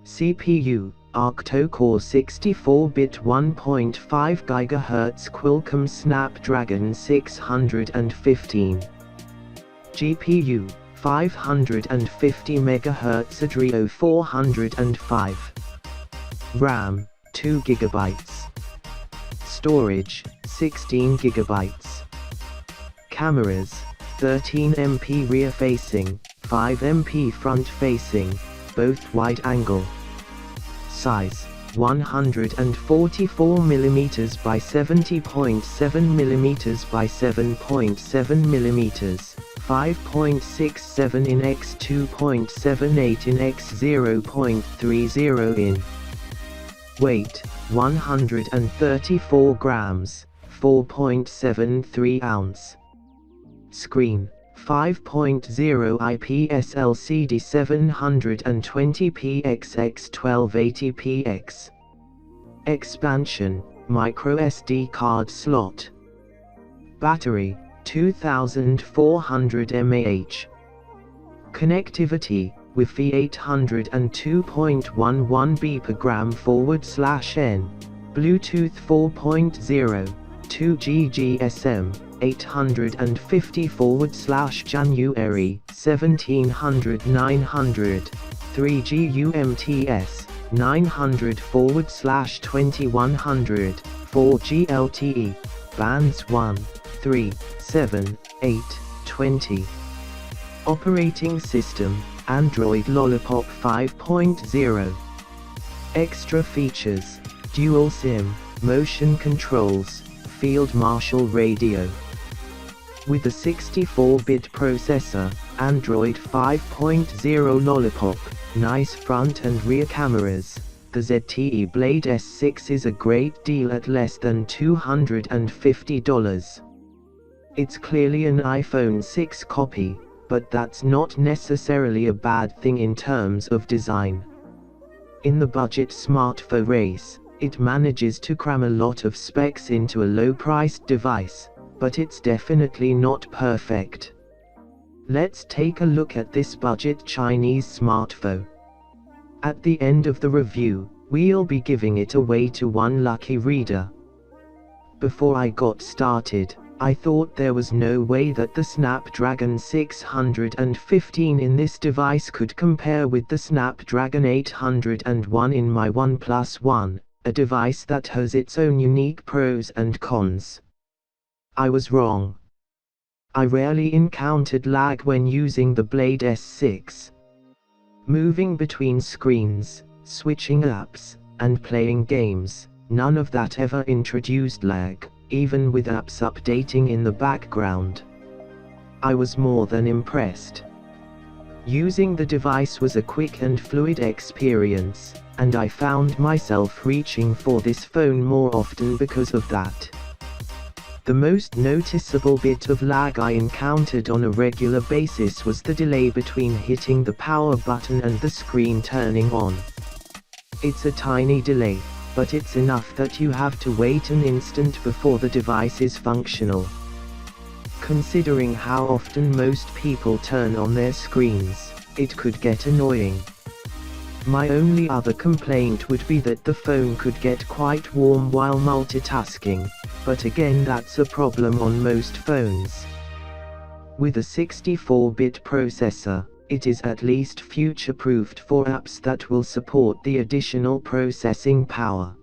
CPU, octa-core 64-bit 1.5 GHz Qualcomm Snapdragon 615. GPU, 550 MHz Adreno 405. RAM, 2 GB. Storage, 16 GB. Cameras, 13 MP rear facing, 5 MP front facing, both wide angle. Size, 144 mm by 70.7 mm by 7.7 mm, 5.67 in x 2.78 in x 0.30 in. Weight, 134 grams, 4.73 ounce. Screen, 5.0 IPS LCD 720p x 1280p x. Expansion, micro SD card slot. Battery, 2400 mAh. Connectivity, Wi-Fi 802.11b per gram /n. Bluetooth 4.0, 2G GSM, 850/January 1700 900, 3G UMTS, 900/2100, 4G LTE, bands 1, 3, 7, 8, 20. Operating system, Android Lollipop 5.0. Extra features, dual SIM, motion controls, field marshal radio. With a 64-bit processor, Android 5.0 Lollipop, nice front and rear cameras, the ZTE Blade S6 is a great deal at less than $250. It's clearly an iPhone 6 copy, but that's not necessarily a bad thing in terms of design. In the budget smartphone race, it manages to cram a lot of specs into a low-priced device, but it's definitely not perfect. Let's take a look at this budget Chinese smartphone. At the end of the review, we'll be giving it away to one lucky reader. Before I got started, I thought there was no way that the Snapdragon 615 in this device could compare with the Snapdragon 801 in my OnePlus One, a device that has its own unique pros and cons. I was wrong. I rarely encountered lag when using the Blade S6. Moving between screens, switching apps, and playing games, none of that ever introduced lag, even with apps updating in the background. I was more than impressed. Using the device was a quick and fluid experience, and I found myself reaching for this phone more often because of that. The most noticeable bit of lag I encountered on a regular basis was the delay between hitting the power button and the screen turning on. It's a tiny delay, but it's enough that you have to wait an instant before the device is functional. Considering how often most people turn on their screens, it could get annoying. My only other complaint would be that the phone could get quite warm while multitasking, but again that's a problem on most phones. With a 64-bit processor, it is at least future-proofed for apps that will support the additional processing power.